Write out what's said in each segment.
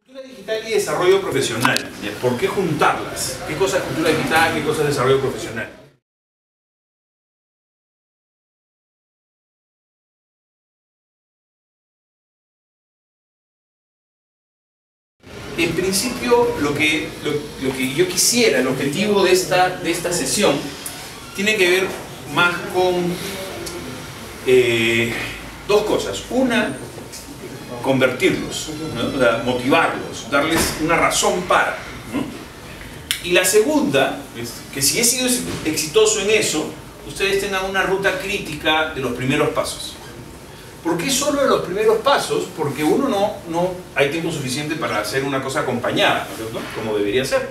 Cultura digital y desarrollo profesional. ¿Por qué juntarlas? ¿Qué cosa es cultura digital? ¿Qué cosa es desarrollo profesional? En principio, lo que yo quisiera, el objetivo de esta sesión, tiene que ver más con dos cosas. Una, convertirlos, ¿no? O sea, motivarlos, darles una razón para, ¿no? Y la segunda, que si he sido exitoso en eso, ustedes tengan una ruta crítica de los primeros pasos. ¿Por qué solo de los primeros pasos? Porque uno no hay tiempo suficiente para hacer una cosa acompañada, ¿no es cierto? Como debería ser.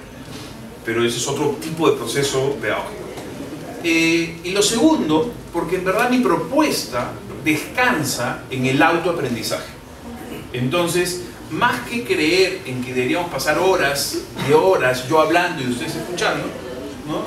Pero ese es otro tipo de proceso pedagógico. Y lo segundo, porque en verdad mi propuesta descansa en el autoaprendizaje. Entonces, más que creer en que deberíamos pasar horas y horas yo hablando y ustedes escuchando, ¿no?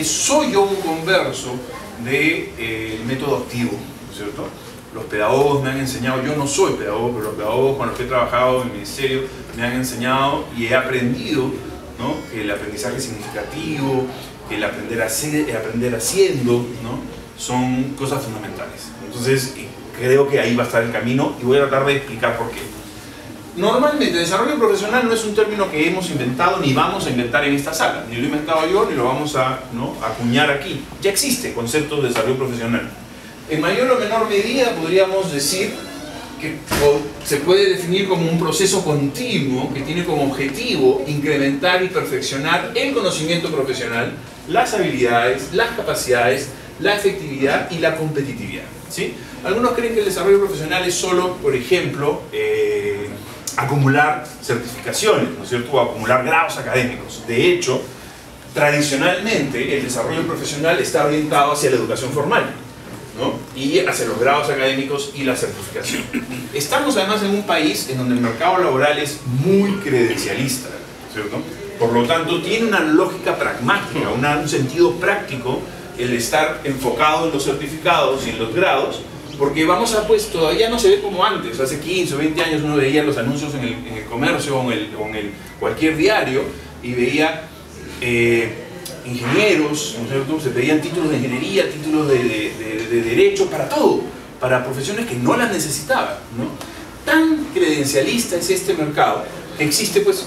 Soy yo un converso del método activo, ¿no es cierto? Los pedagogos me han enseñado, yo no soy pedagogo, pero los pedagogos con los que he trabajado en el ministerio me han enseñado y he aprendido, ¿no? Que el aprendizaje significativo, que el aprender haciendo, ¿no? Son cosas fundamentales. Entonces, creo que ahí va a estar el camino y voy a tratar de explicar por qué. Normalmente, desarrollo profesional no es un término que hemos inventado ni vamos a inventar en esta sala. Ni lo he inventado yo, ni lo vamos a acuñar aquí. Ya existe concepto de desarrollo profesional. En mayor o menor medida podríamos decir que se puede definir como un proceso continuo que tiene como objetivo incrementar y perfeccionar el conocimiento profesional, las habilidades, las capacidades, la efectividad y la competitividad, ¿sí? Algunos creen que el desarrollo profesional es solo, por ejemplo, acumular certificaciones, ¿no es cierto? O acumular grados académicos. De hecho, tradicionalmente el desarrollo profesional está orientado hacia la educación formal, ¿no? Y hacia los grados académicos y la certificación. Estamos además en un país en donde el mercado laboral es muy credencialista, ¿cierto? Por lo tanto, tiene una lógica pragmática, un sentido práctico el estar enfocado en los certificados y en los grados, porque pues todavía no se ve como antes. Hace 15 o 20 años uno veía los anuncios en el comercio o en cualquier diario y veía ingenieros, ¿no es cierto? Se pedían títulos de ingeniería, títulos de derecho, para todo, para profesiones que no las necesitaban, ¿no? Tan credencialista es este mercado que existe, pues,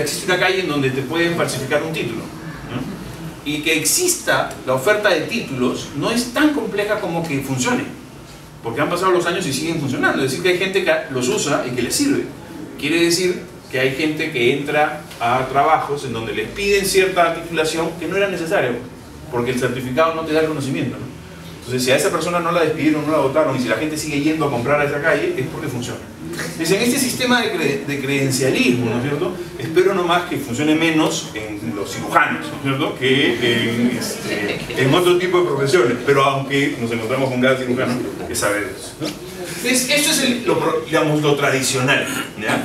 existe una calle en donde te pueden falsificar un título, ¿no? Y que exista la oferta de títulos no es tan compleja como que funcione, porque han pasado los años y siguen funcionando. Es decir, que hay gente que los usa y que les sirve. Quiere decir que hay gente que entra a trabajos en donde les piden cierta titulación que no era necesaria, porque el certificado no te da el conocimiento, ¿no? Entonces, si a esa persona no la despidieron, no la votaron, y si la gente sigue yendo a comprar a esa calle, es porque funciona. Entonces, en este sistema de credencialismo, ¿no es cierto?, espero nomás que funcione menos en los cirujanos, ¿no es cierto?, que en otro tipo de profesiones, pero aunque nos encontramos con cada cirujano que sabe de eso, ¿no? Entonces, esto es lo tradicional, ¿ya?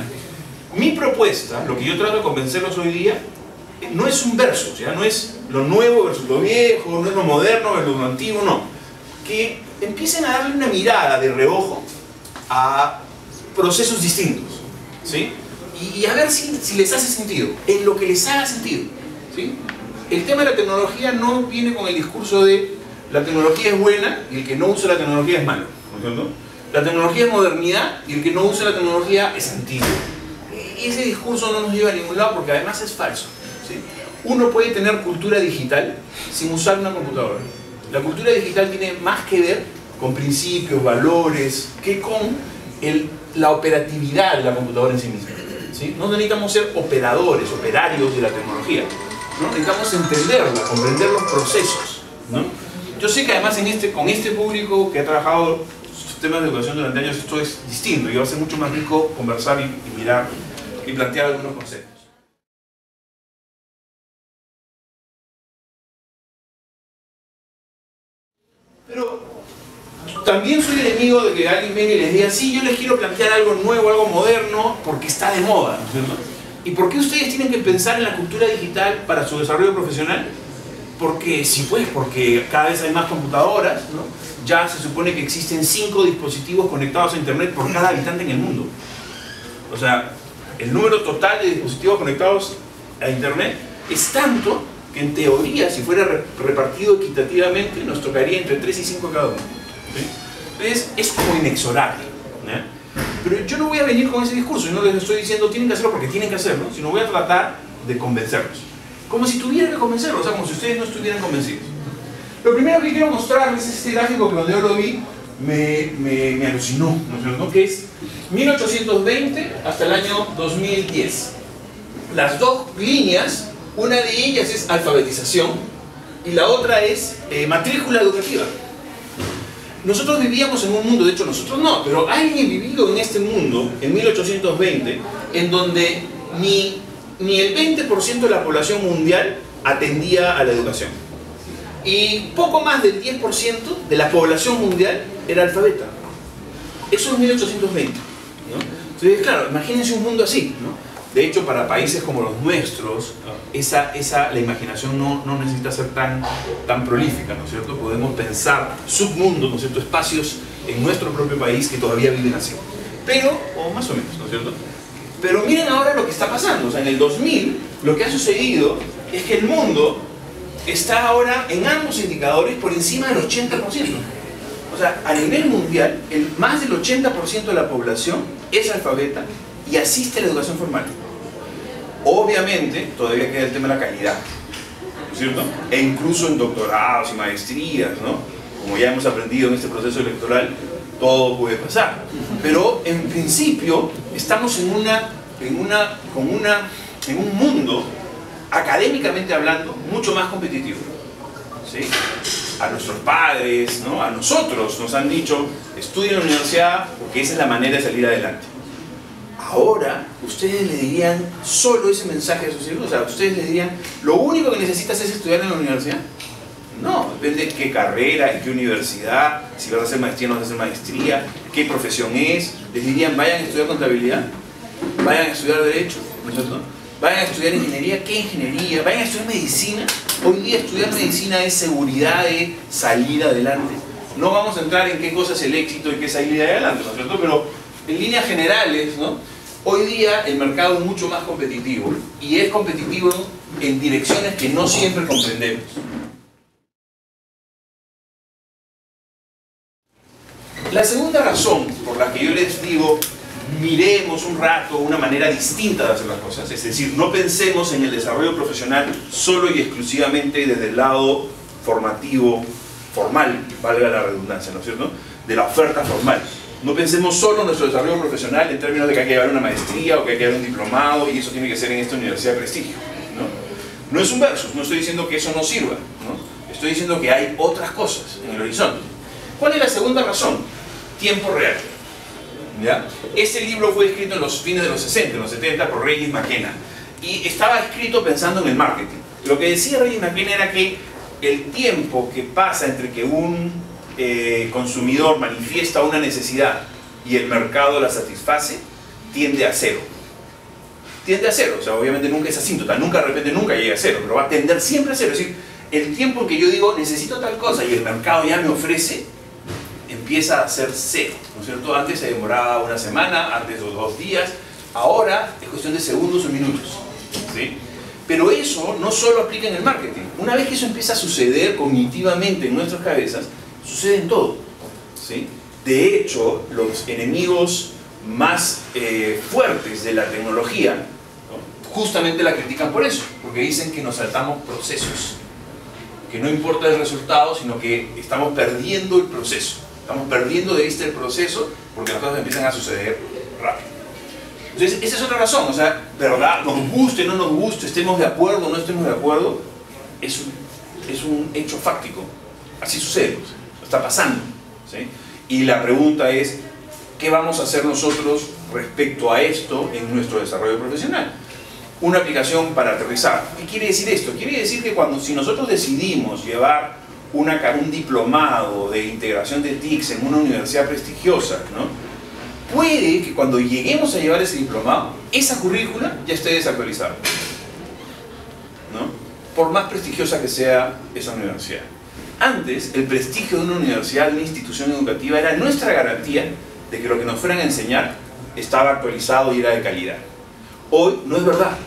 Mi propuesta, lo que yo trato de convencerlos hoy día, no es un versus, ¿ya? No es lo nuevo versus lo viejo, no es lo moderno versus lo antiguo, no. Que empiecen a darle una mirada de reojo a procesos distintos, ¿sí? Y a ver si les hace sentido, en lo que les haga sentido, ¿sí? El tema de la tecnología no viene con el discurso de la tecnología es buena y el que no usa la tecnología es malo, ¿no es cierto? La tecnología es modernidad y el que no usa la tecnología es antiguo. Y ese discurso no nos lleva a ningún lado porque además es falso, ¿sí? Uno puede tener cultura digital sin usar una computadora. La cultura digital tiene más que ver con principios, valores, que con la operatividad de la computadora en sí misma, ¿sí? No necesitamos ser operadores, operarios de la tecnología, ¿no? Necesitamos entenderla, comprender los procesos, ¿no? Yo sé que además con este público que ha trabajado temas de educación durante años, esto es distinto y va a ser mucho más rico conversar y mirar y plantear algunos conceptos. Pero también soy enemigo de que alguien venga y les diga, sí, yo les quiero plantear algo nuevo, algo moderno, porque está de moda, ¿no es cierto? ¿Y por qué ustedes tienen que pensar en la cultura digital para su desarrollo profesional? Porque sí, pues, porque cada vez hay más computadoras, ¿no? Ya se supone que existen 5 dispositivos conectados a internet por cada habitante en el mundo. O sea, El número total de dispositivos conectados a Internet es tanto que en teoría, si fuera repartido equitativamente, nos tocaría entre 3 y 5 cada uno. ¿Sí? Entonces, es como inexorable. ¿Ya? Pero yo no voy a venir con ese discurso, yo no les estoy diciendo tienen que hacerlo porque tienen que hacerlo, sino voy a tratar de convencerlos. Como si tuviera que convencerlos, o sea, como si ustedes no estuvieran convencidos. Lo primero que quiero mostrarles es este gráfico que cuando yo lo vi me alucinó, ¿no es cierto? Que es 1820 hasta el año 2010. Las dos líneas, una de ellas es alfabetización y la otra es matrícula educativa. Nosotros vivíamos en un mundo, de hecho nosotros no, pero alguien vivido en este mundo en 1820 en donde ni el 20% de la población mundial atendía a la educación. Y poco más del 10% de la población mundial era alfabeta. Eso es 1820, ¿no? Entonces, claro, imagínense un mundo así, ¿no? De hecho, para países como los nuestros, la imaginación no necesita ser tan prolífica, ¿no es cierto? Podemos pensar submundos, ¿no es cierto? Espacios en nuestro propio país que todavía viven así. Pero, o más o menos, ¿no es cierto? Pero miren ahora lo que está pasando. O sea, en el 2000, lo que ha sucedido es que el mundo está ahora en ambos indicadores por encima del 80%. O sea, a nivel mundial, más del 80% de la población es alfabeta y asiste a la educación formal. Obviamente, todavía queda el tema de la calidad, ¿no es cierto? E incluso en doctorados y maestrías, ¿no? Como ya hemos aprendido en este proceso electoral, todo puede pasar. Pero, en principio, estamos en un mundo, académicamente hablando, mucho más competitivo. ¿Sí? A nuestros padres, ¿no? A nosotros nos han dicho, estudien en la universidad porque esa es la manera de salir adelante. Ahora, ustedes le dirían solo ese mensaje a sus hijos, o sea, ustedes le dirían, lo único que necesitas es estudiar en la universidad. No, depende de qué carrera, en qué universidad, si vas a hacer maestría o no vas a hacer maestría, qué profesión es. Les dirían, vayan a estudiar contabilidad, vayan a estudiar derecho, ¿no es cierto? Vayan a estudiar ingeniería, ¿qué ingeniería? Vayan a estudiar medicina. Hoy día estudiar medicina es seguridad de salir adelante. No vamos a entrar en qué cosa es el éxito y qué es salir adelante, ¿no es cierto? Pero en líneas generales, ¿no? Hoy día el mercado es mucho más competitivo y es competitivo en direcciones que no siempre comprendemos. La segunda razón por la que yo les digo miremos un rato una manera distinta de hacer las cosas, es decir, no pensemos en el desarrollo profesional solo y exclusivamente desde el lado formativo, formal, valga la redundancia, ¿no es cierto?, de la oferta formal. No pensemos solo en nuestro desarrollo profesional en términos de que hay que llevar una maestría o que hay que llevar un diplomado y eso tiene que ser en esta universidad de prestigio, ¿no? No es un versus, no estoy diciendo que eso no sirva, ¿no? Estoy diciendo que hay otras cosas en el horizonte. ¿Cuál es la segunda razón? Tiempo real. ¿Ya? Este libro fue escrito en los fines de los 60, en los 70 por Regis McKenna y estaba escrito pensando en el marketing. Lo que decía Regis McKenna era que el tiempo que pasa entre que un consumidor manifiesta una necesidad y el mercado la satisface tiende a cero. Tiende a cero, o sea, obviamente nunca es asíntota, nunca de repente nunca llega a cero, pero va a tender siempre a cero. Es decir, el tiempo en que yo digo necesito tal cosa y el mercado ya me ofrece, empieza a ser cero, ¿no es cierto? Antes se demoraba una semana, antes 2 días, ahora es cuestión de segundos o minutos, ¿sí? Pero eso no solo aplica en el marketing. Una vez que eso empieza a suceder cognitivamente en nuestras cabezas, sucede en todo, ¿sí? De hecho, los enemigos más fuertes de la tecnología, ¿no?, justamente la critican por eso, porque dicen que nos saltamos procesos, que no importa el resultado, sino que estamos perdiendo el proceso. Estamos perdiendo de vista el proceso porque las cosas empiezan a suceder rápido. Entonces, esa es otra razón. O sea, ¿verdad? Nos guste, no nos guste, estemos de acuerdo o no estemos de acuerdo, es un hecho fáctico. Así sucede, está pasando, ¿sí? Y la pregunta es, ¿qué vamos a hacer nosotros respecto a esto en nuestro desarrollo profesional? Una aplicación para aterrizar. ¿Qué quiere decir esto? Quiere decir que si nosotros decidimos llevar un diplomado de integración de TICs en una universidad prestigiosa, ¿no?, puede que cuando lleguemos a llevar ese diplomado, esa currícula ya esté desactualizada, ¿no?, por más prestigiosa que sea esa universidad. Antes, el prestigio de una universidad, de una institución educativa, era nuestra garantía de que lo que nos fueran a enseñar estaba actualizado y era de calidad. Hoy no es verdad.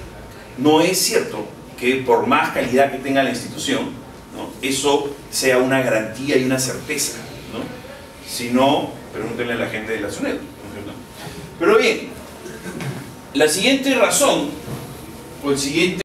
No es cierto que por más calidad que tenga la institución, ¿no?, eso sea una garantía y una certeza, ¿no? Si no, pregúntenle a la gente de la SUNEDU, ¿no? Pero bien, la siguiente razón, o el siguiente